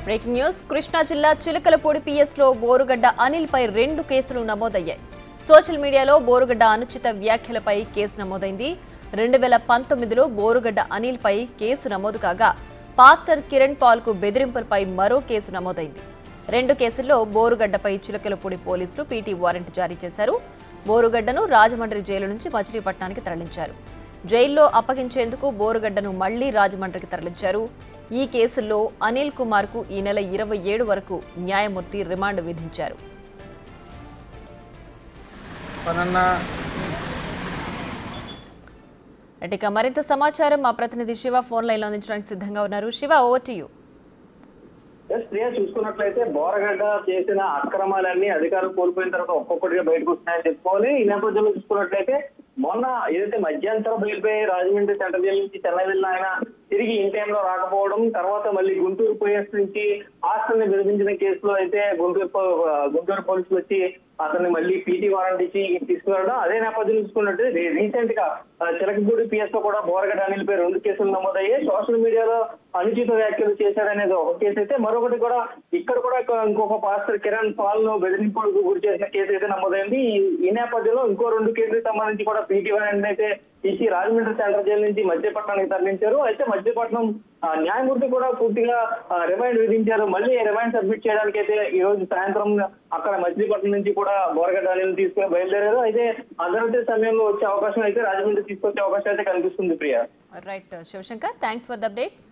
Breaking news Krishna జిల్లా Chilakalapudi PS లో బోరుగడ్డ అనిల్ పై 2 కేసులు నమోదయ్యాయి. సోషల్ మీడియాలో బోరుగడ్డ అనుచిత వ్యాఖ్యలపై కేసు నమోదైంది. 2019లో బోరుగడ్డ అనిల్ పై కేసు నమోదు కాగా పాస్టర్ కిరణ్ పాల్ కు బెదిరింపులపై మరో కేసు నమోదైంది. 2 కేసుల్లో బోరుగడ్డపై చిలకలపూడి పోలీసులు పీటీ వారెంట్ జారీ చేశారు. బోరుగడ్డను రాజమండ్రి జైలు నుంచి మచిలీపట్నానికి తరలించారు. జైల్లో అప్పగించేందుకు బోరుగడ్డను మళ్లీ రాజమండ్రికి తరలించారు. ఈ కేసుల్లో అనిల్ కుమార్ కు ఈ నెల 27 వరకు న్యాయమూర్తి రిమాండ్ విధించారు. ఇక మరింత సమాచారం మా ప్రతినిధి శివ ఫోన్ లైన్ లో అందించడానికి సిద్ధంగా ఉన్నారు. Shiva, over to you. Priya, చూసుకున్నట్లయితే బోరగడ్డ చేసిన అక్రమాలన్నీ అధికారం కోల్పోయిన తర్వాత ఒక్కొక్కటిగా బయటకు వస్తున్నాయని చెప్పుకోవాలి. ఈ నేపథ్యంలో చూసుకున్నట్లయితే మొన్న ఏదైతే మధ్యంతరం బయలుపోయి రాజమండ్రి సెంట్రల్ జైలు నుంచి చెన్నై వెళ్ళిన ఆయన తిరిగి ఇన్ టైంలో రాకపోవడం, తర్వాత మళ్ళీ గుంటూరు పోయేస్ నుంచి హాస్టల్ని బెదిరించిన కేసులో అయితే గుంటూరు పోలీసులు వచ్చి అతన్ని మళ్ళీ పీటీ వారెంట్ ఇచ్చి తీసుకురావడం. అదే నేపథ్యం చూసుకున్నట్టు రీసెంట్ గా చిలకపూడి పిఎస్ లో కూడా బోరగడ్డ అనిల్ పై 2 కేసులు నమోదయ్యాయి. సోషల్ మీడియాలో అనుచిత వ్యాఖ్యలు చేశాడనేది ఒక కేసు అయితే, మరొకటి కూడా ఇక్కడ కూడా ఇంకొక పాస్టర్ కిరణ్ పాల్ ను బెదిరింపులకు గురి చేసిన కేసు అయితే నమోదైంది. ఈ నేపథ్యంలో ఇంకో 2 కేసులకు సంబంధించి కూడా పీటీ వారెంట్ అయితే ఇచ్చి రాజమండ్రి సెంట్రల్ జైలు నుంచి మచిలీపట్నానికి తరలించారు. అయితే మచిలీపట్నం న్యాయమూర్తి కూడా పూర్తిగా రిమైండ్ విధించారు. మళ్ళీ రిమైండ్ సబ్మిట్ చేయడానికి అయితే ఈ రోజు సాయంత్రం అక్కడ మచిలీపట్నం నుంచి కూడా బోరగడ్డ అనిల్ తీసుకుని బయలుదేరారు. అయితే అర్ధరాత్రి సమయంలో వచ్చే అవకాశం అయితే రాజమండ్రి తీసుకొచ్చే అవకాశం అయితే కనిపిస్తుంది. Priya. Right Shivshankar, thanks for the updates.